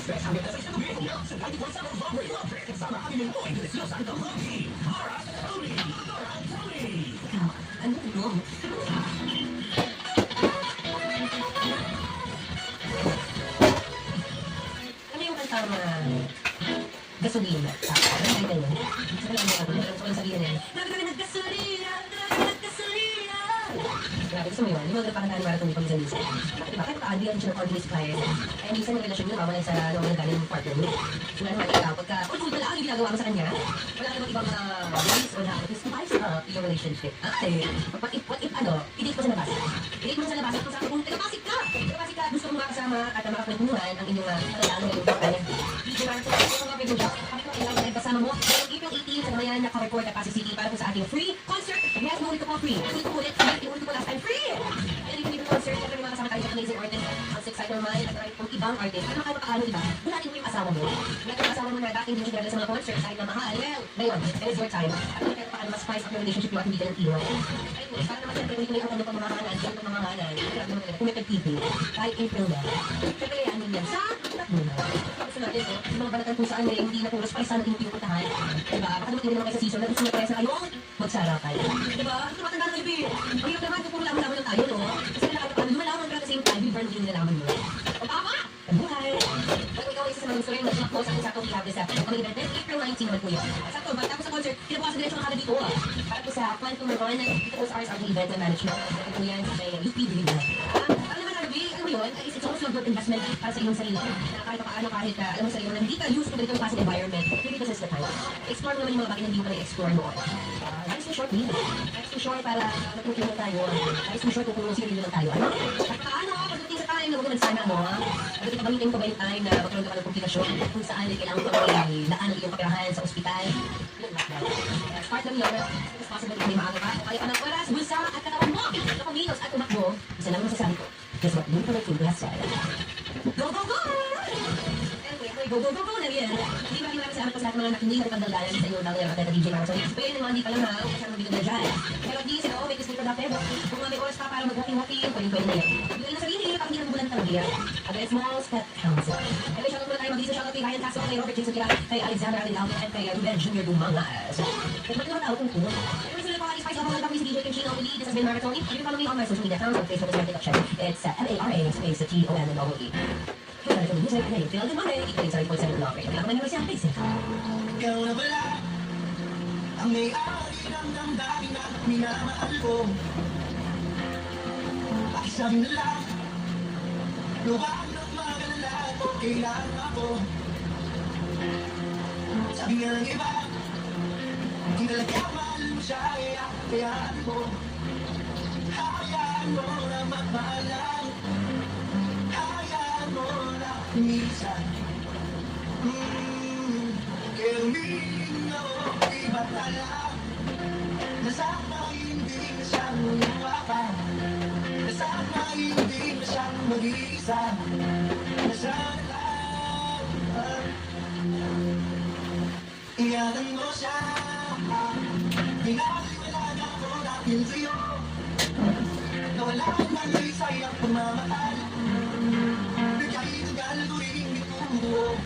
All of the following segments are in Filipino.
Ano mo? Ano yung kantang gasolina? Ano yung ganyan? Sa kanya ako, ano ko lang sabihin eh. Grabe kami naggasolina! Grabe, gusto mo yun? Yung mga parang tayo maratong pag minsan. Bakit ba? Kahit pa-adi ang siya ng organized client. Eh, minsan yung relasyon nyo, mawala sa mga galing ng partner mo. Wala naman ikaw, pagka, kung wala ang ginagawa mo sa kanya, wala ka namang ibang ways or how to spice up your relationship. Okay. What if ano, i-date mo sa labas. I-date mo sa labas, kung saan kung tagapasik ka, gusto mong makasama at makapagpunuhan ang inyong kailangan ngayong bakal. Hindi mo marathon, kung mga pwede job, kapit mo kailangan na kasama mo. Ngayong April 18 sa Mayan, naka-record at Pasig City para po sa ating free concert. Yes, ulit ko po free. Ulit ko last time free. And if you need a concert, syempre may mga kasama tayo sa amazing artist, ang Six Cycle Mind, at maraming ibang artist. Ano kayo makaano, diba? Buhatin mo yung asawa mo. Buhatin yung asawa mo na dating hindi siya sa mga concert, kahit na mahal. Well, ngayon, it is your time. At ano kayo paano mas spice up your relationship mo at hindi ka ng iwan. Ayun, para naman siyempre, hindi ko yung ano pamamahalan, yung pamamahalan. Grabe naman nila, kung may pag-TV, kahit April na. Siyempre, yan yan sa tak muna. Gusto natin, yung mga banatan kung saan hindi na puro spice natin yung pinupuntahan. Diba? Baka naman hindi naman kayo sa season na gusto nyo kaya sa kayong magsarapan. Diba? Ito matanda na gabi. Ang hirap naman, kung laman-laman lang tayo, no? Kasi nakakapag lumalaman ka at the same time, yung burn din nilalaman mo. O tama! Ang buhay! Pag ikaw ay isa sa mga gusto rin, mag-block mo sa akin sa itong we have this kami event, April 19 naman po yun. Sakto, ba't tapos sa concert, kinabukasan diretsyo nakada dito. Para po sa Quantum Ron, ito po sa RSRT event and management. Ito po yan sa UP Division. Ang naman RB, alam mo yun, it's also a good investment para sa iyong sarili. Na kahit paano, kahit alam mo sa iyo na hindi ka used to ganitong klaseng environment, maybe this is the time. Explore mo naman yung mga bagay na hindi mo na-explore noon. Life's too short, Neil. Life's too short para matutulong tayo. Life's too short kung sinili lang tayo. Ano? At paano, pagdating sa time na huwag naman sana mo, pagdating pagamitin ko ba yung time na magkaroon ka ng komplikasyon kung saan ay kailangan ko may daan ng iyong kapirahan sa ospital. Yun, lockdown. Start lang yun. As possible kung may maaga ka, kaya pa ng oras, bulsa at katawan mo. Kapamilos at umakbo. Isa lang masasabi ko. Guess what? Doon pa lang yung glass side. Go, go, go! Anyway, go, go, go, go na yan. Hindi maraming salamat po sa lahat mga nakinig at pagdaldalan sa inyo lang at DJ Mara. So, explain naman, hindi pa lang ha. Kung saan mabigyan na dyan. Pero di sila, make this productive. Kung may oras pa para mag-walking-walking, pwede na yan. Yung ilang sabihin, pag hindi na bulan talaga yan. At a small step counts. Anyway, shoutout muna tayo mag-isa. Shoutout kay Ryan Castro, kay Robert Jason Kira, kay Alexander Adelaudit, at kay Ruben Jr. Dumangas. Kaya ba't naman tao kung kung? Anyway, sila pa spice up mga si DJ Kenchino Oli. This has been Maratoni. You can follow me on my social media accounts on Facebook and TikTok. It's MARA space TONNOE. Kaya ito music na yung feel the money. Ito yung sa report sa mga vlogger. Kaya naman yung siya, please. Ikaw na wala ang may-ari ng damdamin na minamahal ko. Pakisabi na lang, luwag ng magalala ko, kailangan ako. Sabi nga ng iba, kung talaga mahal mo siya, hayaan mo. Hayaan mo na magmahalan. Hayaan mo na minsan. Kaya humiling ako, iba tala. Nasama hindi na siyang lumapan. Nasama hindi na siyang mag-iisa. Nasana lang. Ingatan mo siya. Pinaliwala ko dahil sa'yo. Nawala ko man isa'y ang pagmamahal. Bigay tagal ko rin itubo.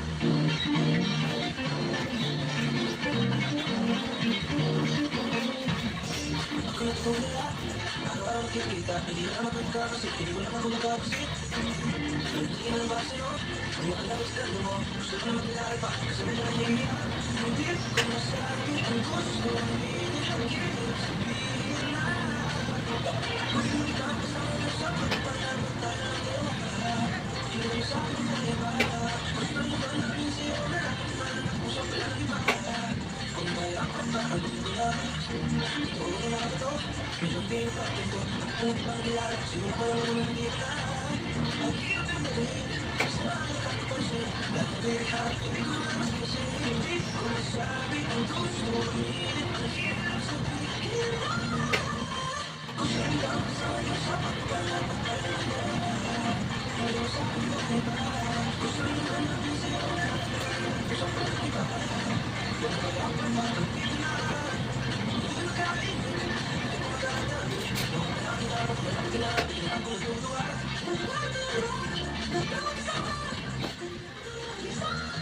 Araw-araw nakikita, hindi na magkakasit, hindi ko na magkakasit. Hindi na ba sa'yo? Hindi ka lang gusto mo. Gusto ko na magkilala pa. Gusto mo na hindi. Hindi ko masabi ang gusto. Hindi ang hirap sabihin na. Hindi ka kasama sa pagpapalang talaga. Hindi ko sabi na iba. Gusto mo ba na rin sa'yo na? Puso ka lang iba. Kung kaya ka ba ang dulang? Ito na ito. Medyo pinapin ko. Kung di bang kilala, sino pa yung hindi ka? Ang hirap yung galing. Sa mga kapatid, dahil hindi ko naman kasi. Hindi ko masabi ang gusto. Hindi ang hirap sabihin na. Kung saan ka masaya sa pagpalang talaga. Pero sa akin mo iba. Gusto nyo